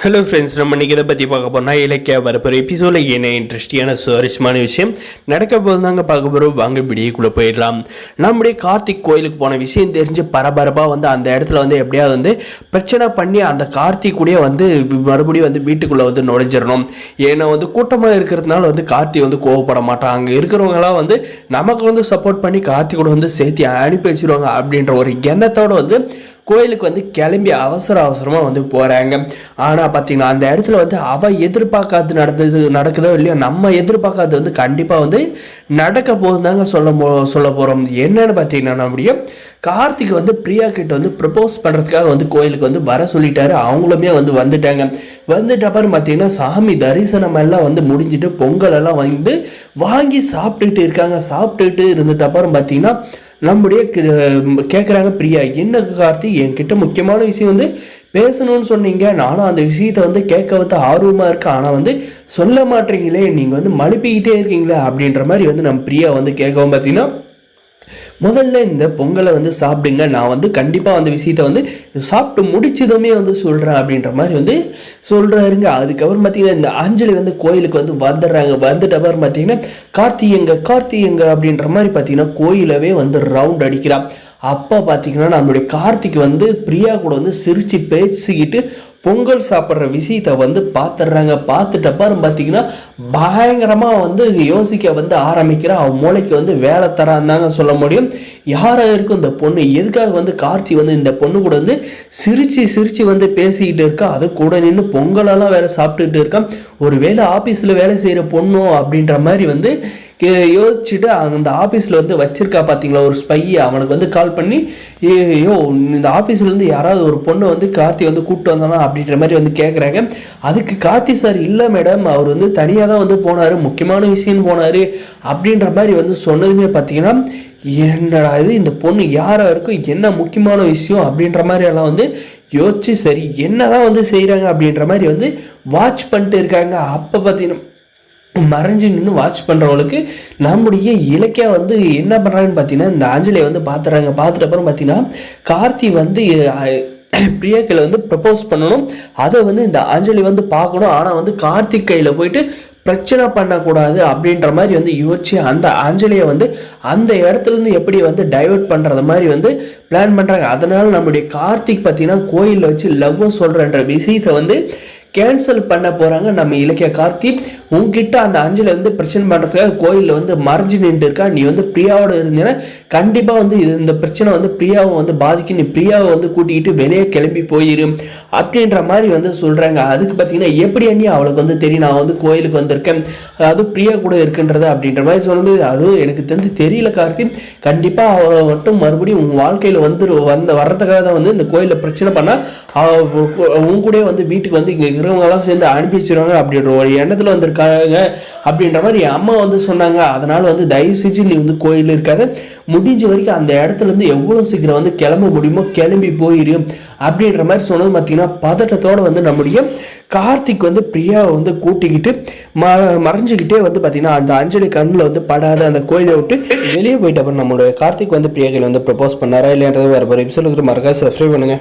Hello friends, நம்ம இன்றைக்கி இதை பற்றி பார்க்க போனால் இலக்கிய வரப்போகிற எபிசோடில் என்ன இன்ட்ரெஸ்டிங்கான சுவாரஸ்யமான விஷயம் நடக்க போது தாங்க பார்க்க போகிறோம். வாங்க வீடியோக்குள்ளே போயிடலாம். நம்முடைய கார்த்திக் கோயிலுக்கு போன விஷயம் தெரிஞ்சு பரபரப்பாக அந்த இடத்துல எப்படியாவது பிரச்சனை பண்ணி அந்த கார்த்திக் கூட மறுபடியும் வீட்டுக்குள்ளே நுழைஞ்சிடணும். ஏன்னா கூட்டமாக இருக்கிறதுனால கார்த்தி கோவப்பட மாட்டான். அங்கே இருக்கிறவங்களாம் நமக்கு சப்போர்ட் பண்ணி கார்த்திக் கூட சேர்த்து அனுப்பி வச்சிருவாங்க அப்படின்ற ஒரு எண்ணத்தோடு கோயிலுக்கு கிளம்பி அவசரமாக போகிறாங்க. ஆனால் பார்த்தீங்கன்னா அந்த இடத்துல அவள் எதிர்பார்க்காது நடக்குதோ இல்லையோ, நம்ம எதிர்பார்க்காது கண்டிப்பாக நடக்க போகுதுதாங்க சொல்ல போகிறோம். என்னன்னு பார்த்தீங்கன்னா நம்முடைய கார்த்திக் பிரியா கிட்ட ப்ரப்போஸ் பண்ணுறதுக்காக கோயிலுக்கு வர சொல்லிட்டாரு. அவங்களுமே வந்துட்டாங்க. வந்துட்டப்பறம் பார்த்தீங்கன்னா சாமி தரிசனம் எல்லாம் முடிஞ்சிட்டு பொங்கல் எல்லாம் வாங்கி சாப்பிட்டுக்கிட்டு இருக்காங்க. சாப்பிட்டுக்கிட்டு இருந்துட்டப்பறம் பார்த்தீங்கன்னா நம்முடைய கேட்குறாங்க பிரியா, என்ன கார்த்தி என்கிட்ட முக்கியமான விஷயம் பேசணும்னு சொன்னீங்க. நானும் அந்த விஷயத்தை கேட்க ஆர்வமாக இருக்கேன். ஆனால் சொல்ல மாட்டீங்களே, நீங்கள் மழுப்பிக்கிட்டே இருக்கீங்களே அப்படின்ற மாதிரி நம்ம பிரியா கேட்கவும் பார்த்தீங்கன்னா, முதல்ல இந்த பொங்கலை சாப்பிடுங்க, நான் கண்டிப்பாக அந்த விஷயத்தை சாப்பிட்டு முடிச்சதுமே சொல்கிறேன் அப்படின்ற மாதிரி சொல்கிறாருங்க. அதுக்கப்புறம் பார்த்தீங்கன்னா இந்த அஞ்சலி கோயிலுக்கு வந்துடுறாங்க. வந்துட்டப்பறம் பார்த்தீங்கன்னா கார்த்தி எங்க அப்படின்ற மாதிரி பார்த்தீங்கன்னா கோயிலவே ரவுண்ட் அடிக்கிறான். அப்போ பார்த்தீங்கன்னா நம்மளுடைய கார்த்திக் பிரியா கூட சிரித்து பேசிக்கிட்டு பொங்கல் சாப்பிட்ற விஷயத்தை பார்த்துடுறாங்க. பார்த்துட்டப்பறம் பார்த்தீங்கன்னா பயங்கரமாக யோசிக்க ஆரம்பிக்கிறா. அவன் மூளைக்கு வேலை தராந்தாங்க சொல்ல முடியும். யாராக இருக்கும் இந்த பொண்ணு, எதுக்காக கார்த்தி இந்த பொண்ணு கூட சிரித்து பேசிக்கிட்டு இருக்கா. அது கூட நின்று பொங்கலெல்லாம் வேற சாப்பிட்டுட்டு இருக்கான். ஒரு வேலை ஆஃபீஸில் வேலை செய்கிற பொண்ணோ அப்படின்ற மாதிரி யோசிச்சுட்டு அந்த ஆஃபீஸில் வச்சிருக்கா பார்த்தீங்களா ஒரு ஸ்பையை. அவனுக்கு கால் பண்ணி, ஐயோ இந்த ஆஃபீஸ்லேருந்து யாராவது ஒரு பொண்ணு கார்த்தி கூப்பிட்டு வந்தானா அப்படின்ற மாதிரி கேட்குறாங்க. அதுக்கு கார்த்தி சார், இல்லை மேடம், அவர் தனியாக தான் போனார், முக்கியமான விஷயம் போனார் அப்படின்ற மாதிரி சொன்னதுமே பார்த்தீங்கன்னா, என்னடா இது, இந்த பொண்ணு யாராக இருக்கும், என்ன முக்கியமான விஷயம் அப்படின்ற மாதிரி எல்லாம் யோசிச்சு சரி என்னதான் செய்கிறாங்க அப்படின்ற மாதிரி வாட்ச் பண்ணிட்டு இருக்காங்க. அப்போ பார்த்தீங்கன்னா மறைஞ்சு நின்று வாட்ச் பண்ணுறவங்களுக்கு நம்முடைய இலக்கியா என்ன பண்ணுறாங்கன்னு பார்த்தீங்கன்னா, இந்த அஞ்சலியை பார்த்துறாங்க. பார்த்துட்டப்பறம் பார்த்தீங்கன்னா கார்த்தி பிரியாக்களை ப்ரப்போஸ் பண்ணணும். அதை இந்த அஞ்சலி பார்க்கணும். ஆனால் கார்த்திக் கையில் போயிட்டு பிரச்சனை பண்ணக்கூடாது அப்படின்ற மாதிரி யோசிச்சு அந்த அஞ்சலியை அந்த இடத்துலேருந்து எப்படி டைவர்ட் பண்ணுறது மாதிரி பிளான் பண்ணுறாங்க. அதனால நம்முடைய கார்த்திக் பார்த்தீங்கன்னா கோயிலில் வச்சு லவ் சொல்கிறன்ற விஷயத்தை கேன்சல் பண்ண போகிறாங்க. நம்ம இலக்கிய கார்த்தி, உங்ககிட்ட அந்த அஞ்சலி பிரச்சனை பண்ணுறதுக்காக கோயிலில் மறைஞ்சு நின்று இருக்கா. நீ பிரியாவோட இருந்தீங்கன்னா கண்டிப்பாக இந்த பிரச்சனை பிரியாவை பாதிக்கும். நீ பிரியாவை கூட்டிக்கிட்டு வெளியே கிளம்பி போயிரு அப்படின்ற மாதிரி சொல்கிறாங்க. அதுக்கு பார்த்தீங்கன்னா எப்படி அண்ணி அவளுக்கு தெரியும் நான் கோயிலுக்கு வந்திருக்கேன், அது பிரியா கூட இருக்குன்றது அப்படின்ற மாதிரி சொல்லும்போது, அதுவும் எனக்கு தெரியல கார்த்தி, கண்டிப்பாக அவளை மட்டும் மறுபடியும் உங்கள் வாழ்க்கையில் வர்றதுக்காக தான் இந்த கோயிலில் பிரச்சனை பண்ணால் உங்க கூட வீட்டுக்கு இங்கே இருக்கிறவங்கெல்லாம் சேர்ந்து அனுப்பி வச்சிருவாங்க அப்படின்ற ஒரு எண்ணத்தில் வந்திருக்காங்க அப்படின்ற மாதிரி என் அம்மா சொன்னாங்க. அதனால தயவு செஞ்சு நீ கோயில் இருக்காத, முடிஞ்ச வரைக்கும் அந்த இடத்துல எவ்வளோ சீக்கிரம் கிளம்ப முடியுமோ கிளம்பி போயிரு அப்படின்ற மாதிரி சொன்னது பார்த்தீங்கன்னா பதட்டத்தோடு நம்முடைய கார்த்திக் பிரியாவை கூட்டிக்கிட்டு மறைஞ்சிக்கிட்டே பார்த்தீங்கன்னா அந்த அஞ்சலி கண்ணில் படாத அந்த கோயிலை விட்டு வெளியே போயிட்டு அப்புறம் நம்மளுடைய கார்த்திக் பிரியாக்கள் ப்ரப்போஸ் பண்ணாரா இல்லைன்றது வேறு ஒரு எபிசோட் மறக்காம சப்ஸ்கிரைப் பண்ணுங்க.